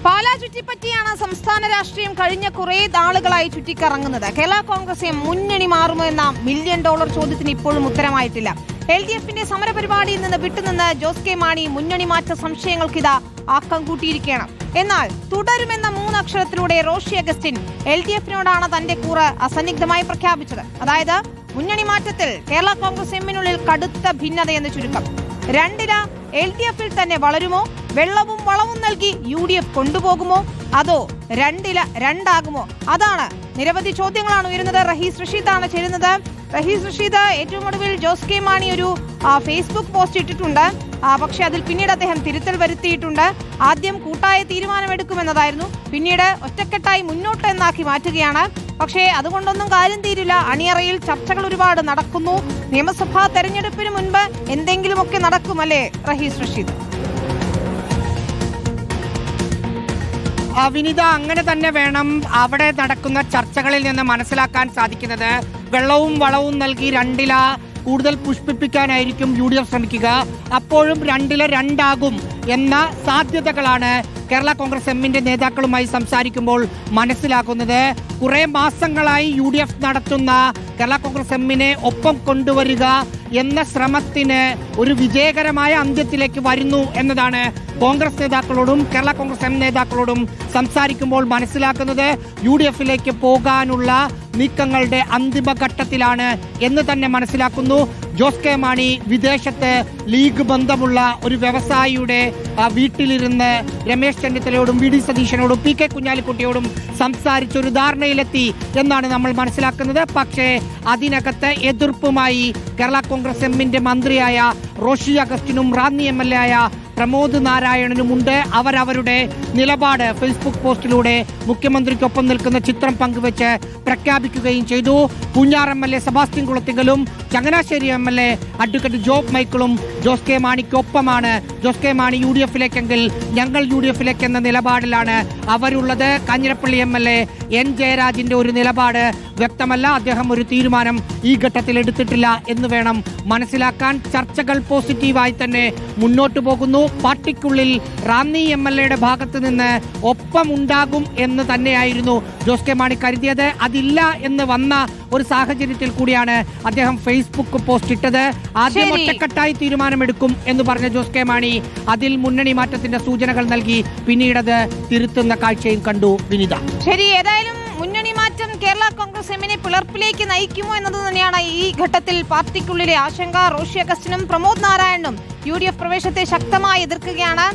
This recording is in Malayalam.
പാലാ ചുറ്റിപ്പറ്റിയാണ് സംസ്ഥാന രാഷ്ട്രീയം കഴിഞ്ഞ കുറേ നാളുകളായി ചുറ്റിക്കറങ്ങുന്നത്. കേരള കോൺഗ്രസ് മുന്നണി മാറുമോ എന്ന $1 മില്യൺ ചോദ്യത്തിന് ഇപ്പോഴും ഉത്തരമായിട്ടില്ല. LDFന്റെ സമരപരിപാടിയിൽ നിന്ന് വിട്ടുനിന്ന് ജോസ് കെ മാണി മുന്നണി മാറ്റ സംശയങ്ങൾക്കിതാ ആക്കം കൂട്ടിയിരിക്കുകയാണ്. എന്നാൽ തുടരുമെന്ന 3 അക്ഷരത്തിലൂടെ റോഷി അഗസ്റ്റിൻ LDFനോടാണ് തന്റെ കൂറ് അസന്നിഗ്ധമായി പ്രഖ്യാപിച്ചത്. അതായത് മുന്നണി മാറ്റത്തിൽ കേരള കോൺഗ്രസ് എമ്മിനുള്ളിൽ കടുത്ത ഭിന്നതയെന്ന് ചുരുക്കം. രണ്ടില LDFിൽ തന്നെ വളരുമോ, വെള്ളവും വളവും നൽകി UDF കൊണ്ടുപോകുമോ, അതോ രണ്ടില രണ്ടാകുമോ? അതാണ് നിരവധി ചോദ്യങ്ങളാണ് ഉയരുന്നത്. റഹീസ് റഷീദാണ് ചേരുന്നത്. റഹീസ് റഷീദ്, ഏറ്റവും ഒടുവിൽ ജോസ് കെ മാണി ഒരു ഫേസ്ബുക്ക് പോസ്റ്റ് ഇട്ടിട്ടുണ്ട്. പക്ഷെ അതിൽ പിന്നീട് അദ്ദേഹം തിരുത്തൽ വരുത്തിയിട്ടുണ്ട്. ആദ്യം കൂട്ടായ തീരുമാനമെടുക്കുമെന്നതായിരുന്നു, പിന്നീട് ഒറ്റക്കെട്ടായി മുന്നോട്ട് എന്നാക്കി മാറ്റുകയാണ്. പക്ഷേ അതുകൊണ്ടൊന്നും കാര്യം തീരില്ല. അണിയറയിൽ ചർച്ചകൾ ഒരുപാട് നടക്കുന്നു. നിയമസഭാ തെരഞ്ഞെടുപ്പിന് മുൻപ് എന്തെങ്കിലുമൊക്കെ നടക്കുമല്ലേ റഹീസ് റഷീദ്? വിനിത, അങ്ങനെ തന്നെ വേണം അവിടെ നടക്കുന്ന ചർച്ചകളിൽ നിന്ന് മനസ്സിലാക്കാൻ സാധിക്കുന്നത്. വെള്ളവും വളവും നൽകി രണ്ടില കൂടുതൽ പുഷ്പിപ്പിക്കാനായിരിക്കും UDF ശ്രമിക്കുക. അപ്പോഴും രണ്ടില രണ്ടാകും എന്ന സാധ്യതകളാണ് കേരള കോൺഗ്രസ് എമ്മിന്റെ നേതാക്കളുമായി സംസാരിക്കുമ്പോൾ മനസ്സിലാക്കുന്നത്. കുറെ മാസങ്ങളായി UDF നടത്തുന്ന കേരള കോൺഗ്രസ് എമ്മിനെ ഒപ്പം കൊണ്ടുവരിക എന്ന ശ്രമത്തിന് ഒരു വിജയകരമായ അന്ത്യത്തിലേക്ക് വരുന്നു എന്നതാണ് കോൺഗ്രസ് നേതാക്കളോടും കേരള കോൺഗ്രസ് എം നേതാക്കളോടും സംസാരിക്കുമ്പോൾ മനസ്സിലാക്കുന്നത്. UDFിലേക്ക് പോകാനുള്ള നീക്കങ്ങളുടെ അന്തിമഘട്ടത്തിലാണ് എന്ന് തന്നെ മനസ്സിലാക്കുന്നു. ജോസ് കെ മാണി വിദേശത്ത് ലീഗ് ബന്ധമുള്ള ഒരു വ്യവസായിയുടെ വീട്ടിലിരുന്ന് രമേശ് ചെന്നിത്തലയോടും VD സതീശനോടും PK കുഞ്ഞാലിക്കുട്ടിയോടും സംസാരിച്ചൊരു ധാരണയിലെത്തി എന്നാണ് നമ്മൾ മനസ്സിലാക്കുന്നത്. പക്ഷേ അതിനകത്ത് എതിർപ്പുമായി കേരള കോൺഗ്രസ് എമ്മിന്റെ മന്ത്രിയായ റോഷി അഗസ്റ്റിനും റാന്നി MLA ആയ പ്രമോദ് നാരായണനുമുണ്ട്. അവരവരുടെ നിലപാട് ഫേസ്ബുക്ക് പോസ്റ്റിലൂടെ മുഖ്യമന്ത്രിക്കൊപ്പം നിൽക്കുന്ന ചിത്രം പങ്കുവെച്ച് പ്രഖ്യാപിക്കുകയും ചെയ്തു. പൂഞ്ഞാർ MLA സെബാസ്റ്റ്യൻ കുളത്തിങ്കലും ചങ്ങനാശ്ശേരി MLA അഡ്വക്കേറ്റ് ജോബ് മൈക്കിളും ജോസ് കെ മാണിക്കൊപ്പമാണ്. ജോസ് കെ മാണി UDFിലേക്കെങ്കിൽ ഞങ്ങൾ UDFിലേക്ക് എന്ന നിലപാടിലാണ് അവരുള്ളത്. കാഞ്ഞിരപ്പള്ളി MLA N ജയരാജിന്റെ ഒരു നിലപാട് വ്യക്തമല്ല. അദ്ദേഹം ഒരു തീരുമാനം ഈ ഘട്ടത്തിൽ എടുത്തിട്ടില്ല എന്ന് വേണം മനസ്സിലാക്കാൻ. ചർച്ചകൾ പോസിറ്റീവായി തന്നെ മുന്നോട്ട് പോകുന്നു. പാർട്ടിക്കുള്ളിൽ റാന്നി MLAയുടെ ഭാഗത്ത് നിന്ന് ഒപ്പമുണ്ടാകും എന്ന് തന്നെയായിരുന്നു ജോസ് കെ മാണി കരുതിയത്. അതില്ല എന്ന് വന്ന ഒരു സാഹചര്യത്തിൽ കൂടിയാണ് അദ്ദേഹം ഫേസ്ബുക്ക് പോസ്റ്റ് ഇട്ടത്. ആദ്യം ഒറ്റക്കെട്ടായി തീരുമാനമെടുക്കും എന്ന് പറഞ്ഞ ജോസ് കെ മാണി അതിൽ മുന്നണി മാറ്റത്തിന്റെ സൂചനകൾ നൽകി. പിന്നീടത് തിരുത്തുന്ന കാഴ്ചയും കണ്ടു. വിനിത, ശരി, ഏതായാലും മുന്നണി മാറ്റം കേരള കോൺഗ്രസ് എമ്മിനെ പിളർപ്പിലേക്ക് നയിക്കുമോ എന്നത് തന്നെയാണ് ഈ ഘട്ടത്തിൽ പാർട്ടിക്കുള്ളിലെ ആശങ്ക. റോഷി അഗസ്റ്റിനും പ്രമോദ് നാരായണനും UDF പ്രവേശത്തെ ശക്തമായി എതിർക്കുകയാണ്.